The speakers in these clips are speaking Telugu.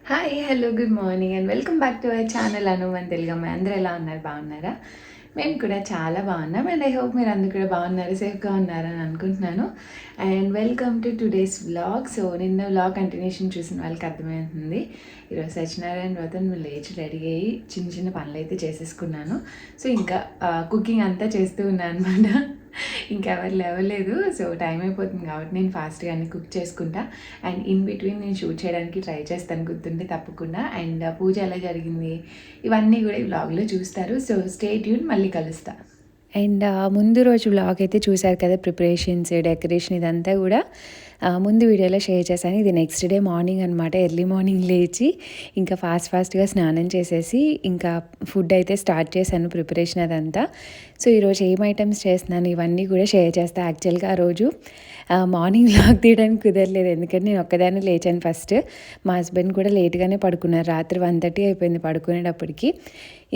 Hi hello good morning and welcome back to our channel అనువన్ తెలుగమ్మ. అందరూ ఎలా ఉన్నారు? బాగున్నారా? మేము కూడా చాలా బాగున్నాం అండ్ ఐ హోప్ మీరు అందరూ కూడా బాగున్నారు, సేఫ్గా ఉన్నారని అనుకుంటున్నాను. And welcome to today's vlog. So నిన్న వ్లాగ్ కంటిన్యూషన్ చూసిన వాళ్ళకి అర్థమవుతుంది. ఈరోజు సత్యనారాయణ వ్రతం లేచి రెడీ అయ్యి చిన్న చిన్న పనులు అయితే చేసేసుకున్నాను. సో ఇంకా కుకింగ్ అంతా చేస్తూ ఉన్నాను అనమాట. ఇంకెవరు లేవలేదు. సో టైం అయిపోతుంది కాబట్టి నేను ఫాస్ట్గా అన్ని కుక్ చేసుకుంటా. అండ్ ఇన్ బిట్వీన్ నేను షూట్ చేయడానికి ట్రై చేస్తాను గుర్తుంటే తప్పకుండా. అండ్ పూజ ఎలా జరిగింది ఇవన్నీ కూడా ఈ వ్లాగ్లో చూస్తారు. సో స్టే ట్యూన్, మళ్ళీ కలుస్తా. అండ్ ముందు రోజు వ్లాగ్ అయితే చూశారు కదా, ప్రిపరేషన్స్, డెకరేషన్ ఇదంతా కూడా ముందు వీడియోలో షేర్ చేశాను. ఇది నెక్స్ట్ డే మార్నింగ్ అనమాట. ఎర్లీ మార్నింగ్ లేచి ఇంకా ఫాస్ట్గా స్నానం చేసేసి ఇంకా ఫుడ్ అయితే స్టార్ట్ చేశాను, ప్రిపరేషన్ అదంతా. సో ఈరోజు ఏం ఐటమ్స్ చేస్తున్నాను ఇవన్నీ కూడా షేర్ చేస్తాను. యాక్చువల్గా ఆ రోజు మార్నింగ్ వ్లాగ్ తీయడానికి కుదరలేదు, ఎందుకంటే నేను ఒక్కదాన్ని లేచాను ఫస్ట్. మా హస్బెండ్ కూడా లేట్గానే పడుకున్నారు, రాత్రి 1:30 అయిపోయింది పడుకునేటప్పటికి.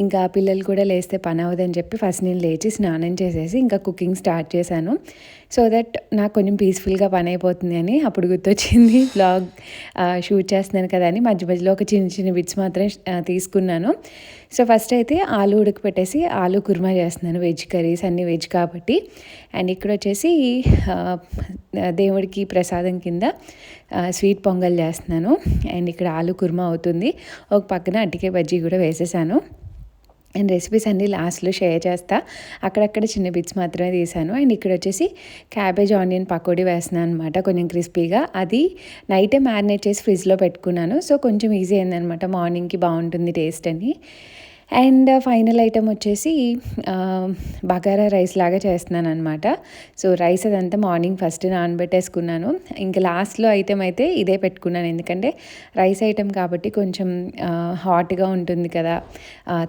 ఇంకా పిల్లలు కూడా లేస్తే పని అవ్వదని చెప్పి ఫస్ట్ నేను లేచి స్నానం చేసేసి ఇంకా కుకింగ్ స్టార్ట్ చేశాను. సో దట్ నాకు కొంచెం పీస్ఫుల్గా పని అయిపోతుంది అని అప్పుడు గుర్తొచ్చింది. వ్లాగ్ షూట్ చేస్తున్నాను కదా అని మధ్య మధ్యలో ఒక చిన్న చిన్న బిట్స్ మాత్రం తీసుకున్నాను. సో ఫస్ట్ అయితే ఆలు ఉడకపెట్టేసి ఆలు కుర్మా చేస్తున్నాను. వెజ్ కర్రీస్ అన్నీ వెజ్ కాబట్టి. అండ్ ఇక్కడ వచ్చేసి దేవుడికి ప్రసాదం కింద స్వీట్ పొంగల్ చేస్తున్నాను. అండ్ ఇక్కడ ఆలు కుర్మా అవుతుంది. ఒక పక్కన అరటికాయ బజ్జీ కూడా వేసేసాను. అండ్ రెసిపీస్ అన్నీ లాస్ట్లో షేర్ చేస్తా. అక్కడక్కడ చిన్న బిట్స్ మాత్రమే తీసాను. అండ్ ఇక్కడ వచ్చేసి క్యాబేజ్ ఆనియన్ పకోడీ వేస్తున్నాను అనమాట, కొంచెం క్రిస్పీగా. అది నైటే మ్యారినేట్ చేసి ఫ్రిడ్జ్లో పెట్టుకున్నాను. సో కొంచెం ఈజీ అయిందనమాట, మార్నింగ్కి బాగుంటుంది టేస్ట్ అని. అండ్ ఫైనల్ ఐటమ్ వచ్చేసి బగారా రైస్ లాగా చేస్తున్నాను అనమాట. సో రైస్ అదంతా మార్నింగ్ ఫస్ట్ నానబెట్టేసుకున్నాను. ఇంకా లాస్ట్లో ఐటమ్ అయితే ఇదే పెట్టుకున్నాను, ఎందుకంటే రైస్ ఐటమ్ కాబట్టి కొంచెం హాట్గా ఉంటుంది కదా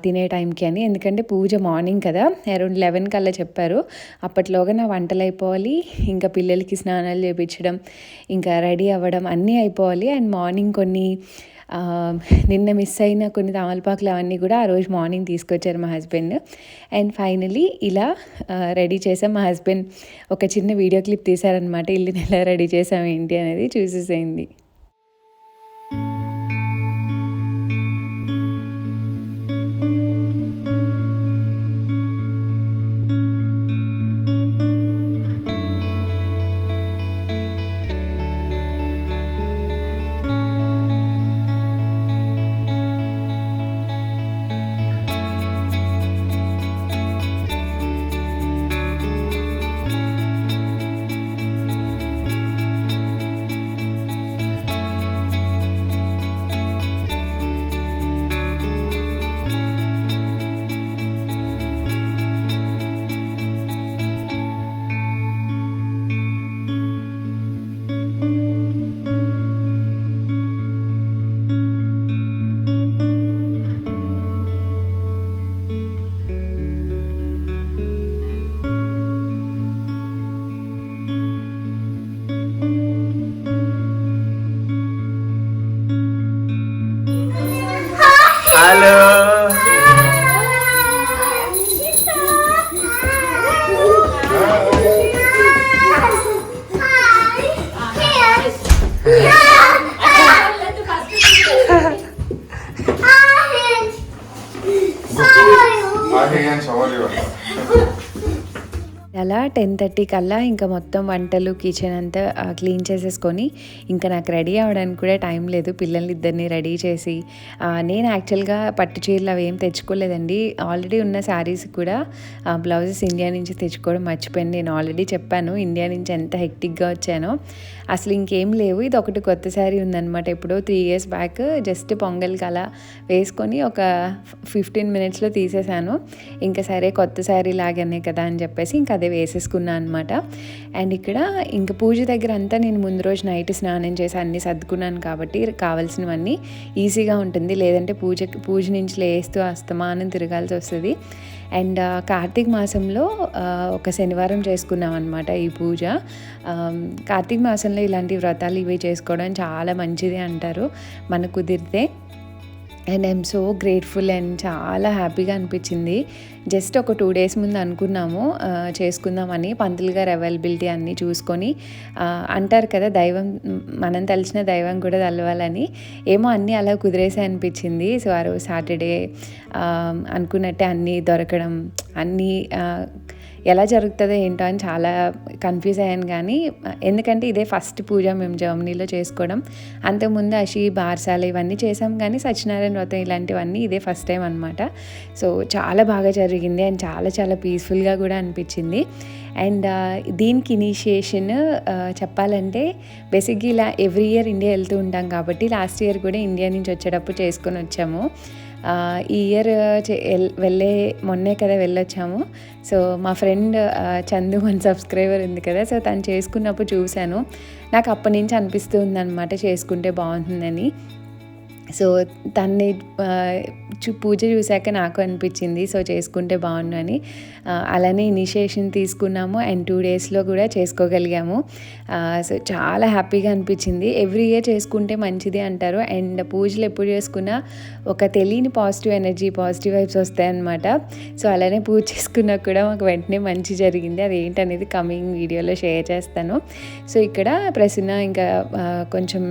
తినే టైంకి అని. ఎందుకంటే పూజ మార్నింగ్ కదా, అరౌండ్ 11 కల్లా చెప్పారు. అప్పట్లోగా నా వంటలు అయిపోవాలి, ఇంకా పిల్లలకి స్నానాలు చేయించడం, ఇంకా రెడీ అవ్వడం అన్నీ అయిపోవాలి. అండ్ మార్నింగ్ కొన్ని నిన్న మిస్ అయిన కొన్ని తమలపాకులు అవన్నీ కూడా ఆ రోజు మార్నింగ్ తీసుకొచ్చారు మా హస్బెండ్. అండ్ ఫైనలీ ఇలా రెడీ చేసాం. మా హస్బెండ్ ఒక చిన్న వీడియో క్లిప్ తీశారనమాట, ఇల్లుని ఎలా రెడీ చేసాం ఏంటి అనేది చూసేసేయండి. హలో అలా 10:30 కల్లా ఇంకా మొత్తం వంటలు కిచెన్ అంతా క్లీన్ చేసేసుకొని ఇంకా నాకు రెడీ అవ్వడానికి కూడా టైం లేదు. పిల్లల్ని ఇద్దరిని రెడీ చేసి నేను యాక్చువల్గా పట్టు చీరలు అవి ఏం తెచ్చుకోలేదండి. ఆల్రెడీ ఉన్న శారీస్ కూడా బ్లౌజెస్ ఇండియా నుంచి తెచ్చుకోవడం మర్చిపోయాను. నేను ఆల్రెడీ చెప్పాను ఇండియా నుంచి ఎంత హెక్టిక్గా వచ్చానో, అసలు ఇంకేం లేవు. ఇది ఒకటి కొత్త శారీ ఉందన్నమాట, ఎప్పుడో 3 years బ్యాక్ జస్ట్ పొంగల్కి అలా వేసుకొని ఒక 15 minutesలో తీసేసాను. ఇంకా సరే కొత్త శారీ లాగానే కదా అని చెప్పేసి ఇంకా అదే వేసేసుకున్నాను అనమాట. అండ్ ఇక్కడ ఇంకా పూజ దగ్గర అంతా నేను ముందు రోజు నైట్ స్నానం చేసి అన్నీ సర్దుకున్నాను కాబట్టి కావాల్సినవన్నీ ఈజీగా ఉంటుంది. లేదంటే పూజ నుంచి లేస్తూ అస్తమానం తిరగాల్సి వస్తుంది. అండ్ కార్తీక మాసంలో ఒక శనివారం చేసుకున్నాం అనమాట ఈ పూజ. కార్తీక మాసంలో ఇలాంటి వ్రతాలు ఇవి చేసుకోవడం చాలా మంచిది అంటారు మనకు కుదిరితే. And I'm so grateful and చాలా హ్యాపీగా అనిపించింది. జస్ట్ ఒక 2 days ముందు అనుకున్నాము చేసుకుందామని, పంతులు గారు అవైలబిలిటీ అన్నీ చూసుకొని. అంటారు కదా దైవం, మనం తలిచిన దైవం కూడా తలవాలని. ఏమో అన్నీ అలా కుదిరేసాయి అనిపించింది. సో ఆ రోజు సాటర్డే అనుకున్నట్టే అన్నీ దొరకడం, అన్నీ ఎలా జరుగుతుందో ఏంటో అని చాలా కన్ఫ్యూజ్ అయ్యాను. కానీ ఎందుకంటే ఇదే ఫస్ట్ పూజ మేము జర్మనీలో చేసుకోవడం. అంతకుముందు అషి, బార్సాల ఇవన్నీ చేసాం, కానీ సత్యనారాయణ వ్రతం ఇలాంటివన్నీ ఇదే ఫస్ట్ టైం అనమాట. సో చాలా బాగా జరిగింది అండ్ చాలా చాలా పీస్ఫుల్గా కూడా అనిపించింది. అండ్ దీనికి ఇనిషియేషన్ చెప్పాలంటే బేసిక్గా ఇలా ఎవ్రీ ఇయర్ ఇండియా వెళ్తూ ఉంటాం కాబట్టి లాస్ట్ ఇయర్ కూడా ఇండియా నుంచి వచ్చేటప్పుడు చేసుకొని వచ్చాము. ఈ ఇయర్ మొన్నే కదా వెళ్ళొచ్చాము. సో మా ఫ్రెండ్ చందు మన సబ్స్క్రైబర్ ఉంది కదా, సో తను చేసుకున్నప్పుడు చూశాను. నాకు అప్పటి నుంచి అనిపిస్తూ ఉందన్నమాట చేసుకుంటే బాగుంటుందని. సో తన్ని పూజ చూశాక నాకు అనిపించింది సో చేసుకుంటే బాగుండు అని. అలానే ఇనిషియేషన్ తీసుకున్నాము అండ్ 2 daysలో కూడా చేసుకోగలిగాము. సో చాలా హ్యాపీగా అనిపించింది. ఎవ్రీ ఇయర్ చేసుకుంటే మంచిది అంటారు. అండ్ పూజలు ఎప్పుడు చేసుకున్నా ఒక తెలియని పాజిటివ్ ఎనర్జీ, పాజిటివ్ వైబ్స్ వస్తాయన్నమాట. సో అలానే పూజ చేసుకున్నా కూడా మాకు వెంటనే మంచి జరిగింది. అది ఏంటనేది కమింగ్ వీడియోలో షేర్ చేస్తాను. సో ఇక్కడ ప్రసన్న ఇంకా కొంచెం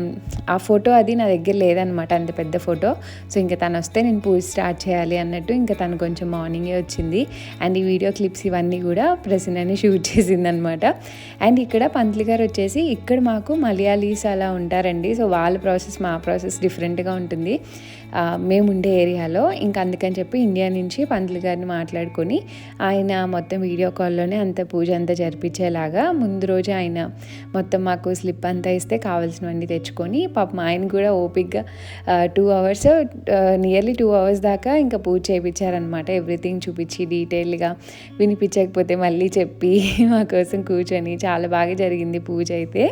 ఆ ఫోటో అది నా దగ్గర లేదనమాట, అంత పెద్ద ఫోటో. సో ఇంకా తను వస్తే నేను పూజ స్టార్ట్ చేయాలి అన్నట్టు ఇంకా తను కొంచెం మార్నింగే వచ్చింది. అండ్ ఈ వీడియో క్లిప్స్ ఇవన్నీ కూడా ప్రసన్నని షూట్ చేసిందనమాట. అండ్ ఇక్కడ పంతులు గారు వచ్చేసి ఇక్కడ మాకు మలయాళీస్ అలా ఉంటారండి. సో వాళ్ళ ప్రాసెస్ మా ప్రాసెస్ డిఫరెంట్గా ఉంటుంది మేము ఉండే ఏరియాలో. ఇంకా అందుకని చెప్పి ఇండియా నుంచి పంతులు గారిని మాట్లాడుకొని ఆయన మొత్తం వీడియో కాల్లోనే అంత పూజ అంతా జరిపించేలాగా ముందు రోజు ఆయన మొత్తం మాకు స్లిప్ అంతా ఇస్తే కావాల్సినవన్నీ తెచ్చుకొని పాపం ఆయన కూడా ఓపిక్గా 2 hours నియర్లీ 2 hours దాకా ఇంకా పూజ చేయించారనమాట. ఎవ్రీథింగ్ చూపించి డీటెయిల్గా, వినిపించకపోతే మళ్ళీ చెప్పి మా కోసం కూర్చొని చాలా బాగా జరిగింది పూజ అయితే.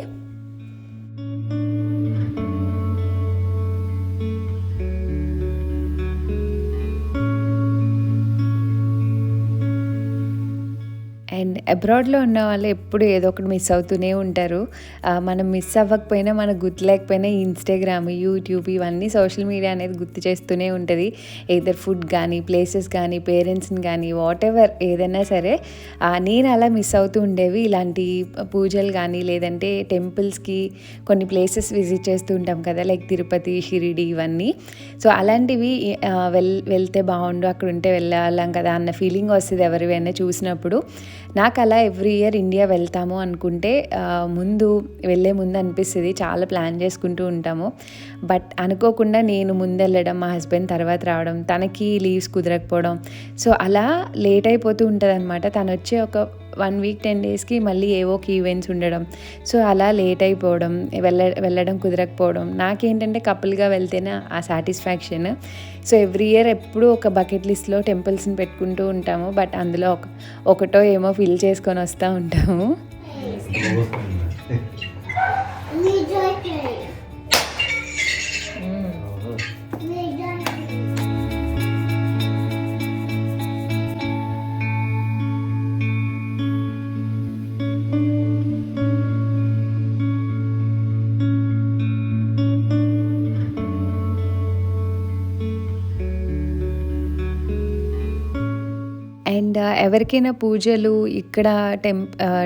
అండ్ అబ్రాడ్లో ఉన్న వాళ్ళు ఎప్పుడు ఏదో ఒకటి మిస్ అవుతూనే ఉంటారు. మనం మిస్ అవ్వకపోయినా, మనకు గుర్తు లేకపోయినా ఇన్స్టాగ్రామ్, యూట్యూబ్ ఇవన్నీ సోషల్ మీడియా అనేది గుర్తు చేస్తూనే ఉంటుంది. ఏదర్ ఫుడ్ కానీ, ప్లేసెస్ కానీ, పేరెంట్స్ని కానీ, వాట్ ఎవర్ ఏదైనా సరే. నేను అలా మిస్ అవుతూ ఉండేవి ఇలాంటి పూజలు కానీ, లేదంటే టెంపుల్స్కి కొన్ని ప్లేసెస్ విజిట్ చేస్తూ ఉంటాం కదా, లైక్ తిరుపతి, షిరిడి ఇవన్నీ. సో అలాంటివి వెళ్తే బాగుండు, అక్కడ ఉంటే వెళ్ళాం కదా అన్న ఫీలింగ్ వస్తుంది ఎవరివైనా చూసినప్పుడు. నాకు అలా ఎవ్రీ ఇయర్ ఇండియా వెళ్తాము అనుకుంటే వెళ్ళే ముందు అనిపిస్తుంది, చాలా ప్లాన్ చేసుకుంటూ ఉంటాము. బట్ అనుకోకుండా నేను ముందు వెళ్ళడం, మా హస్బెండ్ తర్వాత రావడం, తనకి లీవ్స్ కుదరకపోవడం, సో అలా లేట్ అయిపోతూ ఉంటుంది అనమాట. తను వచ్చే ఒక 1 week 10 daysకి మళ్ళీ ఏవో ఈవెంట్స్ ఉండడం, సో అలా లేట్ అయిపోవడం, వెళ్ళడం కుదరకపోవడం. నాకేంటంటే కపుల్గా వెళ్తేనే ఆ సాటిస్ఫాక్షన్. సో ఎవ్రీ ఇయర్ ఎప్పుడూ ఒక బకెట్ లిస్ట్లో టెంపుల్స్ని పెట్టుకుంటూ ఉంటాము. బట్ అందులో ఒకటో ఏమో ఫిల్ చేసుకొని వస్తూ ఉంటాము. అండ్ ఎవరికైనా పూజలు ఇక్కడ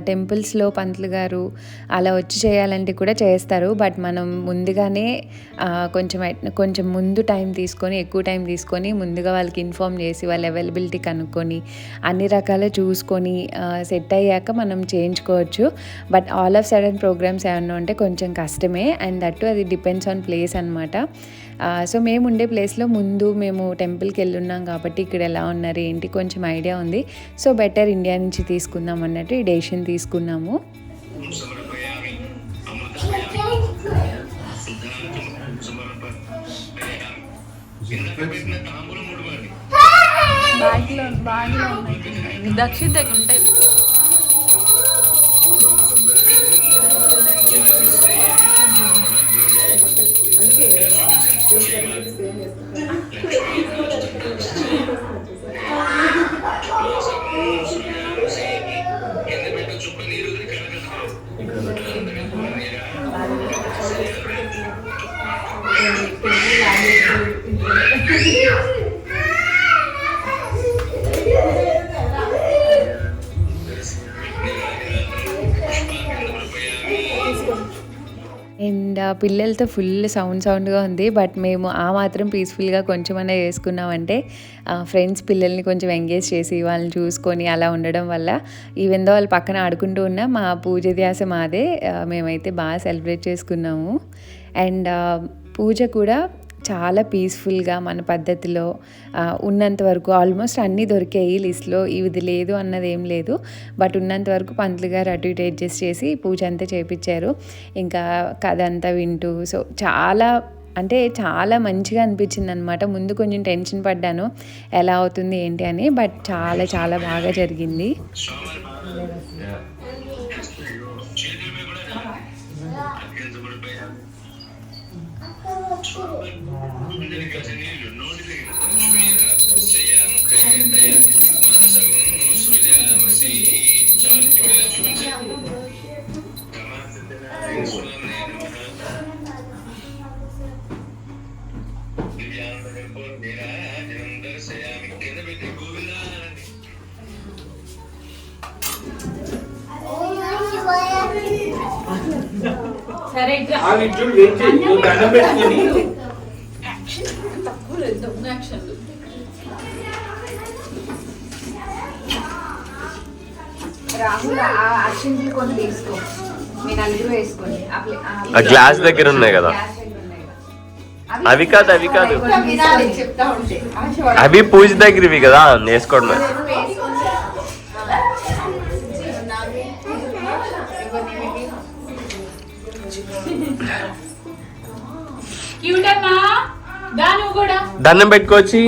టెంపుల్స్లో పంతులు గారు అలా వచ్చి చేయాలంటే కూడా చేస్తారు. బట్ మనం ముందుగానే కొంచెం ముందు టైం తీసుకొని, ఎక్కువ టైం తీసుకొని ముందుగా వాళ్ళకి ఇన్ఫామ్ చేసి వాళ్ళ అవైలబిలిటీ కనుక్కొని అన్ని రకాలు చూసుకొని సెట్ అయ్యాక మనం చేయించుకోవచ్చు. But all of sudden programmes ఏమన్నా ఉంటే కొంచెం కష్టమే. అండ్ దట్టు అది డిపెండ్స్ ఆన్ ప్లేస్ అనమాట. సో మేము ఉండే ప్లేస్లో ముందు మేము టెంపుల్కి వెళ్ళున్నాం కాబట్టి ఇక్కడ ఎలా ఉన్నారు ఏంటి కొంచెం ఐడియా ఉంది. సో బెటర్ ఇండియా నుంచి తీసుకుందాం అన్నట్టు ఈ డెసిషన్ తీసుకున్నాము. దక్షిణ ఉంటాయి. పిల్లలతో ఫుల్ సౌండ్గా ఉంది. బట్ మేము ఆ మాత్రం పీస్ఫుల్గా కొంచెమన్నా చేసుకున్నామంటే ఫ్రెండ్స్ పిల్లల్ని కొంచెం ఎంగేజ్ చేసి వాళ్ళని చూసుకొని అలా ఉండడం వల్ల ఈవెన్ దో వాళ్ళు పక్కన ఆడుకుంటూ ఉన్నా మా పూజ ధ్యాస మాదే. మేమైతే బాగా సెలబ్రేట్ చేసుకున్నాము. అండ్ పూజ కూడా చాలా పీస్ఫుల్గా మన పద్ధతిలో ఉన్నంత వరకు ఆల్మోస్ట్ అన్నీ దొరికాయి లిస్ట్లో. ఇది లేదు అన్నది ఏం లేదు. బట్ ఉన్నంత వరకు పంతులు గారు అటు ఇటు అడ్జస్ట్ చేసి పూజ అంతా చేయించారు. ఇంకా కథ అంతా వింటూ సో చాలా మంచిగా అనిపించింది అనమాట. ముందు కొంచెం టెన్షన్ పడ్డాను ఎలా అవుతుంది ఏంటి అని. బట్ చాలా బాగా జరిగింది. రాహుల్ అక్షింతలు కొన్ని తీసుకో, మీ నలుగురు వేసుకోండి. గ్లాస్ దగ్గర ఉన్నాయి కదా, అవి కాదు అవి పూజ దగ్గరవి కదా వేసుకోవడం. దండం పెట్టుకోవచ్చు.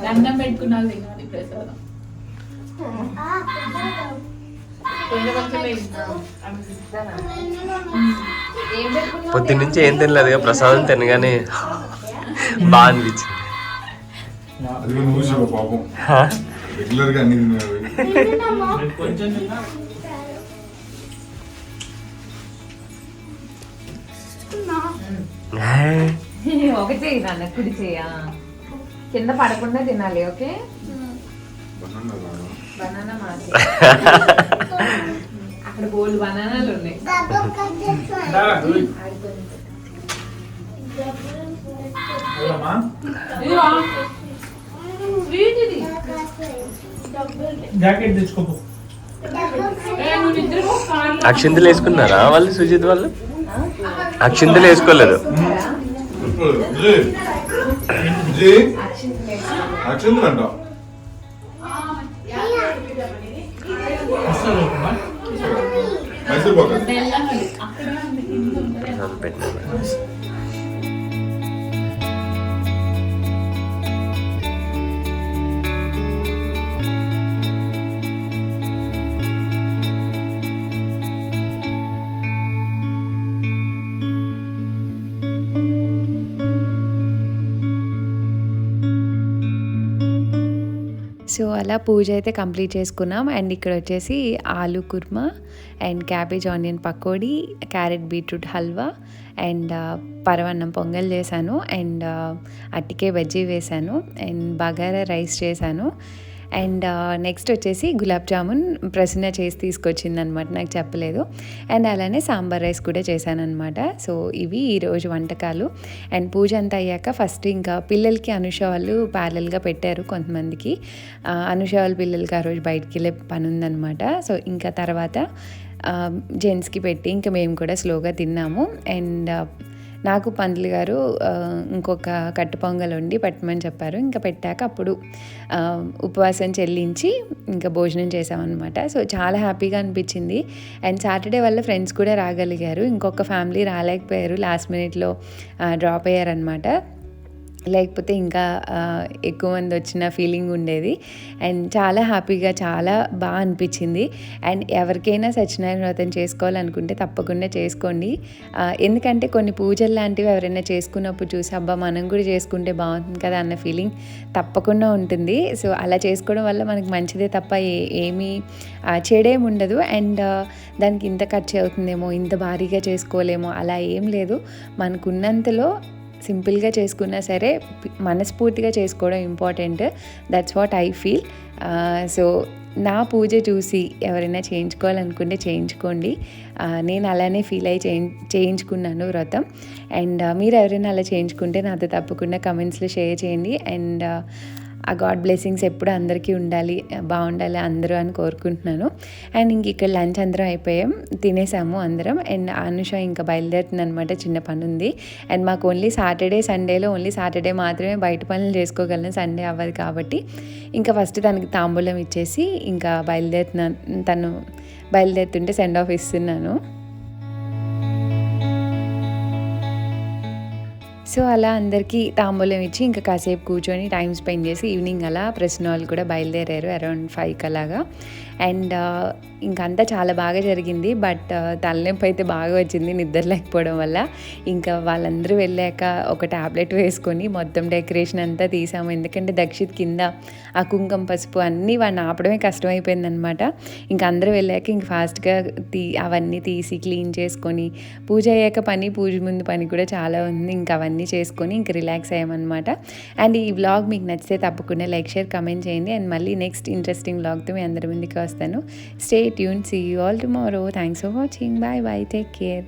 దండం పెట్టుకున్నారు ప్రసాదం. పొద్దు నుంచి ఏం తినలేదు, ప్రసాదం తినగానే బాగా అనిపించింది. ఒకటి నాన్న కుడి చేయ కింద పడకుండా తినాలి. ఓకే, బనానా మాత్రం అక్కడ బోల్డ్ బనానాలు ఉన్నాయి. అక్షింతలు వేసుకున్నారా వాళ్ళు? సుజిత్ వాళ్ళు అక్షింతలు వేసుకోలేదు. సో అలా పూజ అయితే కంప్లీట్ చేసుకున్నాం. అండ్ ఇక్కడ వచ్చేసి aloo kurma and cabbage onion pakodi, carrot beetroot halwa and పరవన్నం పొంగల్ చేశాను. అండ్ అట్టికే బజ్జీ వేశాను అండ్ బగారా రైస్ చేశాను. అండ్ నెక్స్ట్ వచ్చేసి గులాబ్ జామున్ ప్రసన్న చేసి తీసుకొచ్చింది అనమాట, నాకు చెప్పలేదు. అండ్ అలానే సాంబార్ రైస్ కూడా చేశాను అనమాట. సో ఇవి ఈరోజు వంటకాలు. అండ్ పూజ అంతా అయ్యాక ఫస్ట్ ఇంకా పిల్లలకి అనుష వాళ్ళు ప్యారల్గా పెట్టారు కొంతమందికి. అనుష వాళ్ళ పిల్లలకి ఆ రోజు బయటికి వెళ్ళే పని ఉందన్నమాట. సో ఇంకా తర్వాత జెంట్స్కి పెట్టి ఇంకా మేము కూడా స్లోగా తిన్నాము. అండ్ నాకు పంతులు గారు ఇంకొక కట్టు పొంగల్ వండి పెట్టమని చెప్పారు. ఇంకా పెట్టాక అప్పుడు ఉపవాసం చెల్లించి ఇంకా భోజనం చేసామన్నమాట. సో చాలా హ్యాపీగా అనిపించింది. అండ్ సాటర్డే వల్ల ఫ్రెండ్స్ కూడా రాగలిగారు. ఇంకొక ఫ్యామిలీ రాలేకపోయారు, లాస్ట్ మినిట్లో డ్రాప్ అయ్యారనమాట. లేకపోతే ఇంకా ఎక్కువ మంది వచ్చిన ఫీలింగ్ ఉండేది. అండ్ చాలా హ్యాపీగా చాలా బాగా అనిపించింది. అండ్ ఎవరికైనా సత్యనారాయణ వ్రతం చేసుకోవాలనుకుంటే తప్పకుండా చేసుకోండి. ఎందుకంటే కొన్ని పూజలు లాంటివి ఎవరైనా చేసుకున్నప్పుడు చూసి అబ్బా మనం కూడా చేసుకుంటే బాగుంటుంది కదా అన్న ఫీలింగ్ తప్పకుండా ఉంటుంది. సో అలా చేసుకోవడం వల్ల మనకి మంచిదే తప్ప ఏమీ చెడేమి ఉండదు. అండ్ దానికి ఇంత ఖర్చు అవుతుందేమో, ఇంత భారీగా చేసుకోలేమో అలా ఏం లేదు. మనకున్నంతలో సింపుల్గా చేసుకున్నా సరే మనస్ఫూర్తిగా చేసుకోవడం important. That's what I feel. So నా పూజ చూసి ఎవరైనా చేయించుకోవాలనుకుంటే చేయించుకోండి. నేను అలానే ఫీల్ అయ్యి చేయించుకున్నాను వ్రతం. అండ్ మీరు ఎవరైనా అలా చేయించుకుంటే నాతో తప్పకుండా కమెంట్స్లో షేర్ చేయండి. అండ్ ఆ గాడ్ బ్లెస్సింగ్స్ ఎప్పుడు అందరికీ ఉండాలి, బాగుండాలి అందరూ అని కోరుకుంటున్నాను. అండ్ ఇంక ఇక్కడ లంచ్ అందరం అయిపోయాం, తినేసాము అందరం. అండ్ అనుష ఇంకా బయలుదేరుతుంది అనమాట, చిన్న పని ఉంది. అండ్ మాకు ఓన్లీ సాటర్డే సండేలో ఓన్లీ సాటర్డే మాత్రమే బయట పనులు చేసుకోగలను, సండే అవ్వదు కాబట్టి ఇంకా ఫస్ట్ తనకి తాంబూలం ఇచ్చేసి ఇంకా తను బయలుదేరుతుంటే సెండ్ ఆఫ్ ఇస్తున్నాను. సో అలా అందరికీ తాంబూలం ఇచ్చి ఇంకా కాసేపు కూర్చొని టైం స్పెండ్ చేసి ఈవినింగ్ అలా ప్రశ్న వాళ్ళు కూడా బయలుదేరారు అరౌండ్ 5 అలాగా. అండ్ ఇంకంతా చాలా బాగా జరిగింది. బట్ తలనొప్పి అయితే బాగా వచ్చింది నిద్ర లేకపోవడం వల్ల. ఇంకా వాళ్ళందరూ వెళ్ళాక ఒక ట్యాబ్లెట్ వేసుకొని మొత్తం డెకరేషన్ అంతా తీసాము. ఎందుకంటే దక్షిత్ కింద ఆ కుంకుమ పసుపు అన్నీ వాడిని ఆపడమే కష్టమైపోయిందనమాట. ఇంకా అందరూ వెళ్ళాక ఇంక ఫాస్ట్గా అవన్నీ తీసి క్లీన్ చేసుకొని పూజ అయ్యాక పూజ ముందు పని కూడా చాలా ఉంది. ఇంకా అవన్నీ చేసుకొని ఇంక రిలాక్స్ అయ్యామన్నమాట. అండ్ ఈ వ్లాగ్ మీకు నచ్చితే తప్పకుండా లైక్, షేర్, కమెంట్ చేయండి. అండ్ మళ్ళీ నెక్స్ట్ ఇంట్రెస్టింగ్ వ్లాగ్తో మీ అందరి ముందుకు వస్తాను. Stay tune, see you all tomorrow. Thanks for watching. Bye bye, take care.